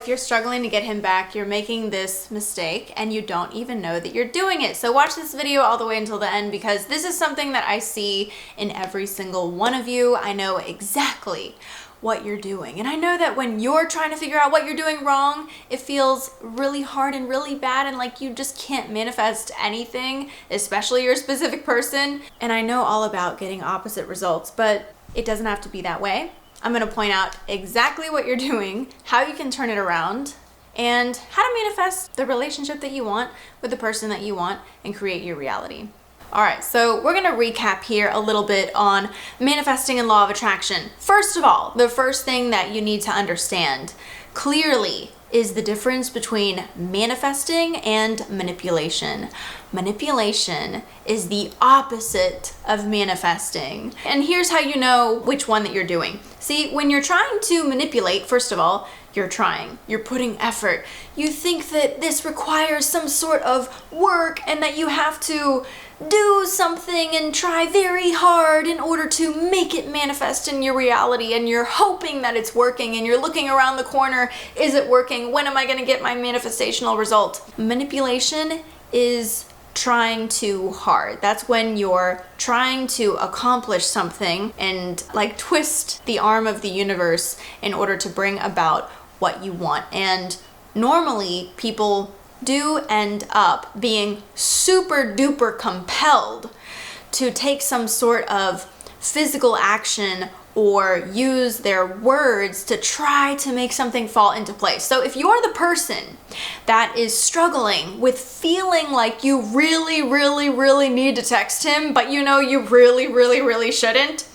If you're struggling to get him back, you're making this mistake and you don't even know that you're doing it. So watch this video all the way until the end, because this is something that I see in every single one of you. I know exactly what you're doing. And I know that when you're trying to figure out what you're doing wrong, it feels really hard and really bad and like you just can't manifest anything, especially your specific person. And I know all about getting opposite results, but it doesn't have to be that way. I'm gonna point out exactly what you're doing, how you can turn it around, and how to manifest the relationship that you want with the person that you want and create your reality. All right, so we're gonna recap here a little bit on manifesting and law of attraction. First of all, the first thing that you need to understand clearly is the difference between manifesting and manipulation. Manipulation is the opposite of manifesting. And here's how you know which one that you're doing. See, when you're trying to manipulate, first of all, you're putting effort. You think that this requires some sort of work and that you have to do something and try very hard in order to make it manifest in your reality, and you're hoping that it's working and you're looking around the corner, is it working? When am I going to get my manifestational result? Manipulation is trying too hard. That's when you're trying to accomplish something and like twist the arm of the universe in order to bring about what you want. And normally people do end up being super duper compelled to take some sort of physical action or use their words to try to make something fall into place. So if you're the person that is struggling with feeling like you really need to text him, but you know you really shouldn't,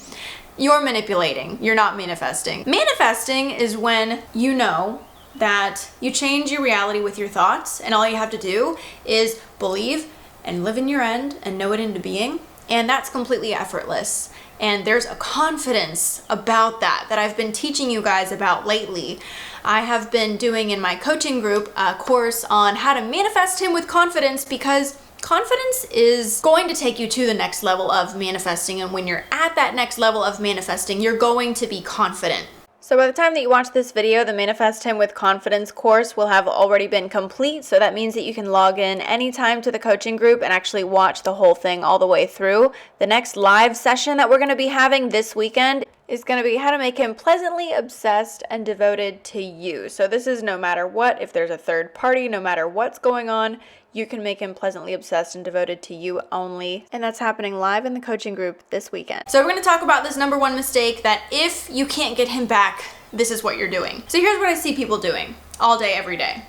you're manipulating. You're not manifesting. Manifesting is when you know that you change your reality with your thoughts, and all you have to do is believe and live in your end and know it into being, and that's completely effortless. And there's a confidence about that I've been teaching you guys about lately. I have been doing in my coaching group a course on how to manifest him with confidence, because confidence is going to take you to the next level of manifesting, and when you're at that next level of manifesting, you're going to be confident. So by the time that you watch this video, the Manifest Him with Confidence course will have already been complete. So that means that you can log in anytime to the coaching group and actually watch the whole thing all the way through. The next live session that we're going to be having this weekend is going to be how to make him pleasantly obsessed and devoted to you. So this is no matter what, if there's a third party, no matter what's going on, you can make him pleasantly obsessed and devoted to you only. And that's happening live in the coaching group this weekend. So we're going to talk about this number one mistake, that if you can't get him back, this is what you're doing. So here's what I see people doing all day, every day.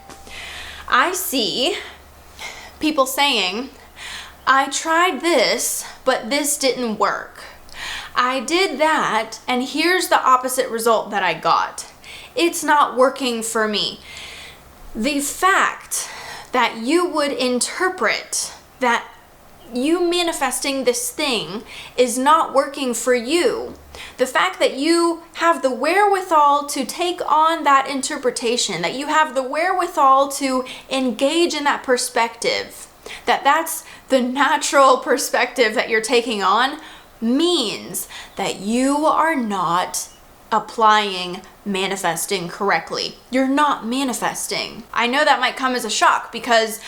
I see people saying, I tried this, but this didn't work. I did that, and here's the opposite result that I got. It's not working for me. The fact that you would interpret that you manifesting this thing is not working for you, the fact that you have the wherewithal to take on that interpretation, that you have the wherewithal to engage in that perspective, that's the natural perspective that you're taking on, means that you are not applying manifesting correctly. You're not manifesting. I know that might come as a shock, because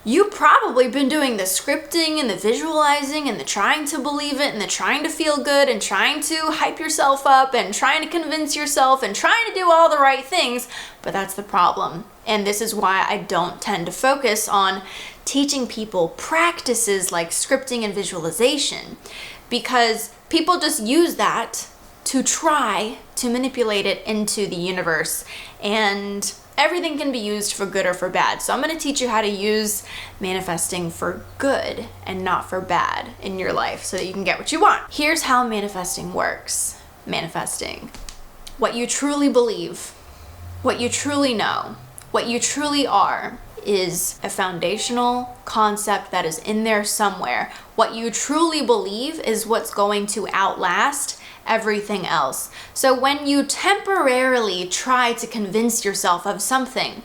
you've probably been doing the scripting and the visualizing and the trying to believe it and the trying to feel good and trying to hype yourself up and trying to convince yourself and trying to do all the right things, but that's the problem. And this is why I don't tend to focus on teaching people practices like scripting and visualization, because people just use that to try to manipulate it into the universe, and everything can be used for good or for bad. So I'm going to teach you how to use manifesting for good and not for bad in your life so that you can get what you want. Here's how manifesting works. Manifesting. What you truly believe, what you truly know, what you truly are, is a foundational concept that is in there somewhere. What you truly believe is what's going to outlast everything else. So when you temporarily try to convince yourself of something,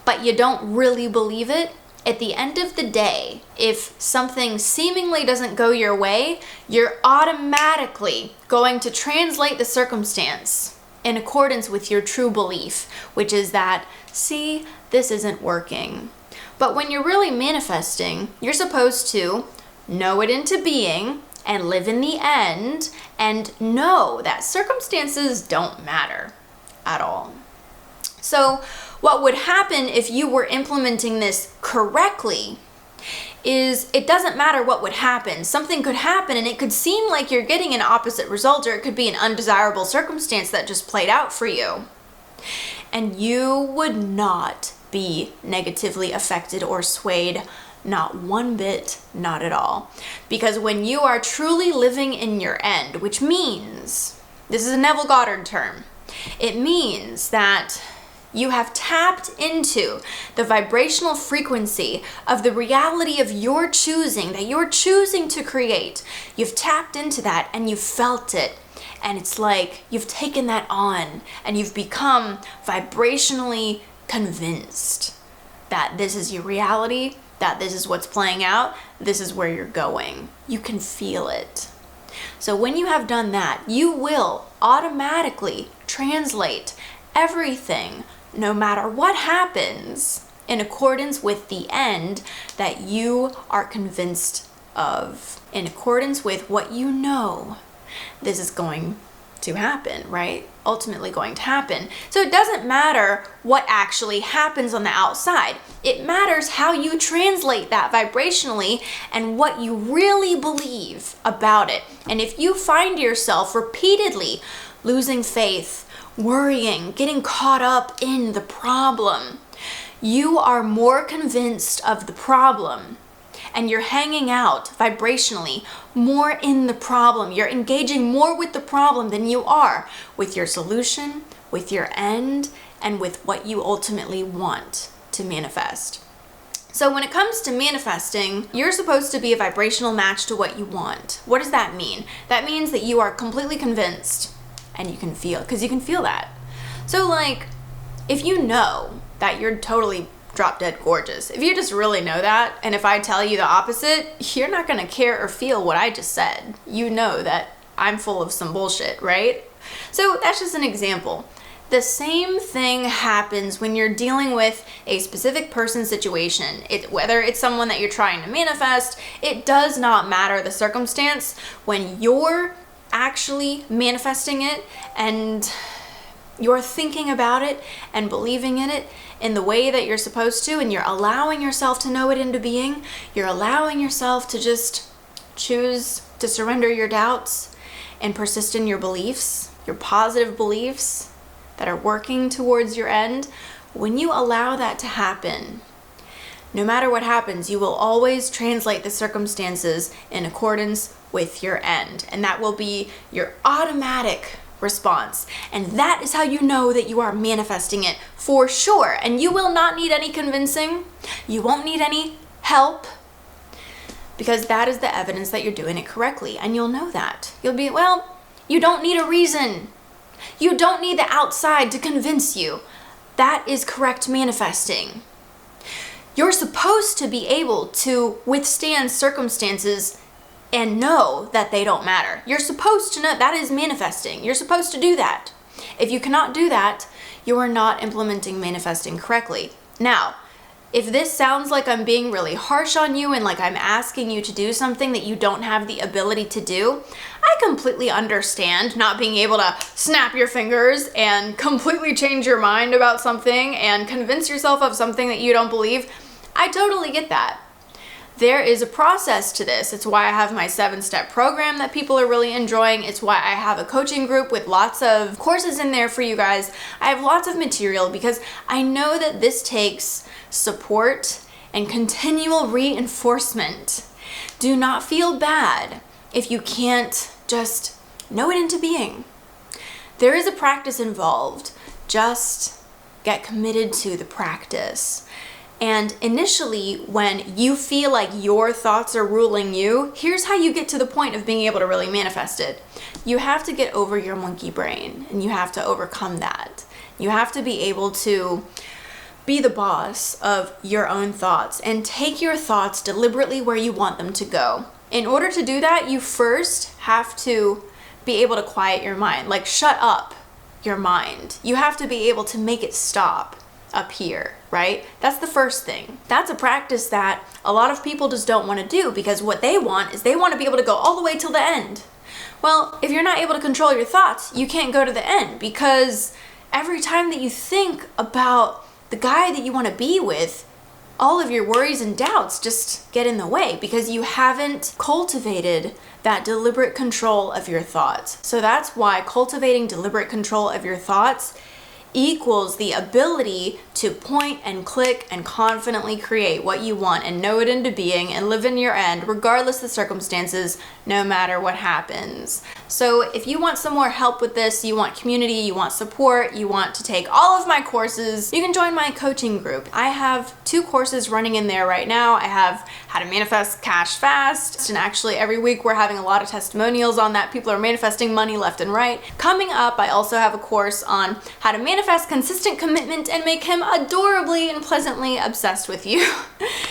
but you don't really believe it, at the end of the day, if something seemingly doesn't go your way, you're automatically going to translate the circumstance in accordance with your true belief, which is that, see, this isn't working. But when you're really manifesting, you're supposed to know it into being and live in the end and know that circumstances don't matter at all. So what would happen if you were implementing this correctly is it doesn't matter what would happen. Something could happen and it could seem like you're getting an opposite result, or it could be an undesirable circumstance that just played out for you. And you would not be negatively affected or swayed, not one bit, not at all. Because when you are truly living in your end, which means, this is a Neville Goddard term, it means that you have tapped into the vibrational frequency of the reality of your choosing, that you're choosing to create. You've tapped into that and you've felt it. And it's like you've taken that on and you've become vibrationally convinced that this is your reality, that this is what's playing out, this is where you're going. You can feel it. So when you have done that, you will automatically translate everything, no matter what happens, in accordance with the end that you are convinced of, in accordance with what you know this is going to happen, right? Ultimately going to happen. So it doesn't matter what actually happens on the outside. It matters how you translate that vibrationally and what you really believe about it. And if you find yourself repeatedly losing faith, worrying, getting caught up in the problem, you are more convinced of the problem and you're hanging out vibrationally more in the problem. You're engaging more with the problem than you are with your solution, with your end, and with what you ultimately want to manifest. So when it comes to manifesting, you're supposed to be a vibrational match to what you want. What does that mean? That means that you are completely convinced. And you can feel, because you can feel that. So like, if you know that you're totally drop dead gorgeous, if you just really know that, and if I tell you the opposite, you're not gonna care or feel what I just said. You know that I'm full of some bullshit, right? So that's just an example. The same thing happens when you're dealing with a specific person's situation. Whether it's someone that you're trying to manifest, it does not matter the circumstance. When you're actually manifesting it and you're thinking about it and believing in it in the way that you're supposed to, and you're allowing yourself to know it into being, you're allowing yourself to just choose to surrender your doubts and persist in your beliefs, your positive beliefs that are working towards your end. When you allow that to happen, no matter what happens, you will always translate the circumstances in accordance with your end. And that will be your automatic response. And that is how you know that you are manifesting it for sure. And you will not need any convincing. You won't need any help, because that is the evidence that you're doing it correctly. And you'll know that. You'll be, well, you don't need a reason. You don't need the outside to convince you. That is correct manifesting. You're supposed to be able to withstand circumstances and know that they don't matter. You're supposed to know. That is manifesting. You're supposed to do that. If you cannot do that, you are not implementing manifesting correctly. Now, if this sounds like I'm being really harsh on you and like I'm asking you to do something that you don't have the ability to do, I completely understand not being able to snap your fingers and completely change your mind about something and convince yourself of something that you don't believe. I totally get that. There is a process to this. It's why I have my 7-step program that people are really enjoying. It's why I have a coaching group with lots of courses in there for you guys. I have lots of material because I know that this takes support and continual reinforcement. Do not feel bad if you can't just know it into being. There is a practice involved. Just get committed to the practice. And initially, when you feel like your thoughts are ruling you, here's how you get to the point of being able to really manifest it. You have to get over your monkey brain, and you have to overcome that. You have to be able to be the boss of your own thoughts and take your thoughts deliberately where you want them to go. In order to do that, you first have to be able to quiet your mind. Like, shut up your mind. You have to be able to make it stop up here, right? That's the first thing. That's a practice that a lot of people just don't want to do, because what they want is they want to be able to go all the way till the end. Well, if you're not able to control your thoughts, you can't go to the end, because every time that you think about the guy that you want to be with, all of your worries and doubts just get in the way because you haven't cultivated that deliberate control of your thoughts. So that's why cultivating deliberate control of your thoughts equals the ability to point and click and confidently create what you want and know it into being and live in your end regardless of the circumstances, no matter what happens. So if you want some more help with this, you want community, you want support, you want to take all of my courses, you can join my coaching group. I have 2 courses running in there right now. I have How to Manifest Cash Fast, and actually every week we're having a lot of testimonials on that. People are manifesting money left and right. Coming up, I also have a course on how to manifest consistent commitment and make him adorably and pleasantly obsessed with you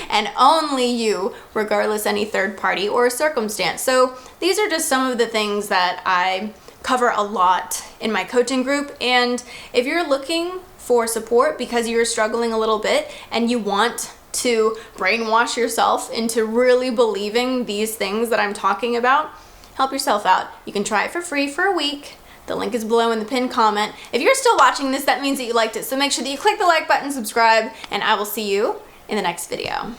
and only you, regardless any third party or circumstance. So these are just some of the things that I cover a lot in my coaching group. And if you're looking for support because you're struggling a little bit and you want to brainwash yourself into really believing these things that I'm talking about, help yourself out. You can try it for free for a week. The link is below in the pinned comment. If you're still watching this, that means that you liked it. So make sure that you click the like button, subscribe, and I will see you in the next video.